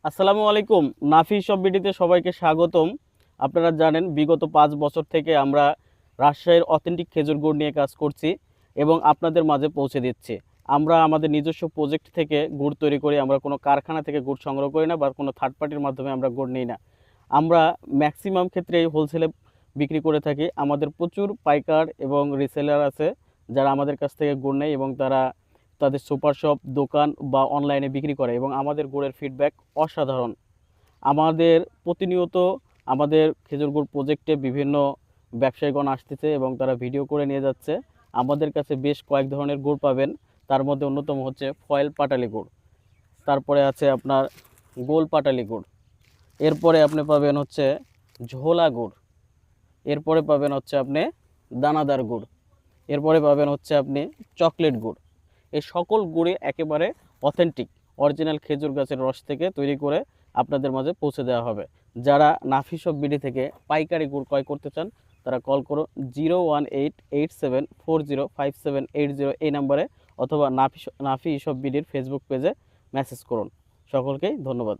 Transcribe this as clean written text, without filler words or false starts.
আসসালামু আলাইকুম। নাফি সব বিডিতে সবাইকে স্বাগতম। আপনারা জানেন বিগত 5 বছর থেকে আমরা রাজশাহীর অথেন্টিক খেজুর গুড় নিয়ে কাজ করছি এবং আপনাদের মাঝে পৌঁছে দিচ্ছি। আমরা আমাদের নিজস্ব প্রজেক্ট থেকে গুড় তৈরি করি। আমরা কোনো কারখানা থেকে গুড় সংগ্রহ করি না বা কোনো থার্ড পার্টির মাধ্যমে আমরা গুড় নিই না। আমরা ম্যাক্সিমাম ক্ষেত্রে হোলসেলে বিক্রি করে থাকি। আমাদের প্রচুর পাইকার এবং রিসেলার আছে যারা আমাদের কাছ থেকে গুড় নেয় এবং তারা তাদের সুপার শপ, দোকান বা অনলাইনে বিক্রি করে এবং আমাদের গুড়ের ফিডব্যাক অসাধারণ। আমাদের প্রতিনিয়ত আমাদের খেজুর গুড় প্রজেক্টে বিভিন্ন ব্যবসায়ীগণ আসতেছে এবং তারা ভিডিও করে নিয়ে যাচ্ছে। আমাদের কাছে বেশ কয়েক ধরনের গুড় পাবেন। তার মধ্যে অন্যতম হচ্ছে ফয়েল পাটালি গুড়, তারপরে আছে আপনার গোল পাটালি গুড়, এরপরে আপনি পাবেন হচ্ছে ঝোলা গুড়, এরপরে পাবেন হচ্ছে আপনি দানাদার গুড়, এরপরে পাবেন হচ্ছে আপনি চকলেট গুড়। এই সকল গুড়ই একেবারে অথেন্টিক অরিজিনাল খেজুর গাছের রস থেকে তৈরি করে আপনাদের মাঝে পৌঁছে দেওয়া হবে। যারা নাফি শপ বিডি থেকে পাইকারি গুড় ক্রয় করতে চান তারা কল করুন 01887405780 এই নাম্বারে, অথবা নাফি শপ বিডির ফেসবুক পেজে মেসেজ করুন। সকলকেই ধন্যবাদ।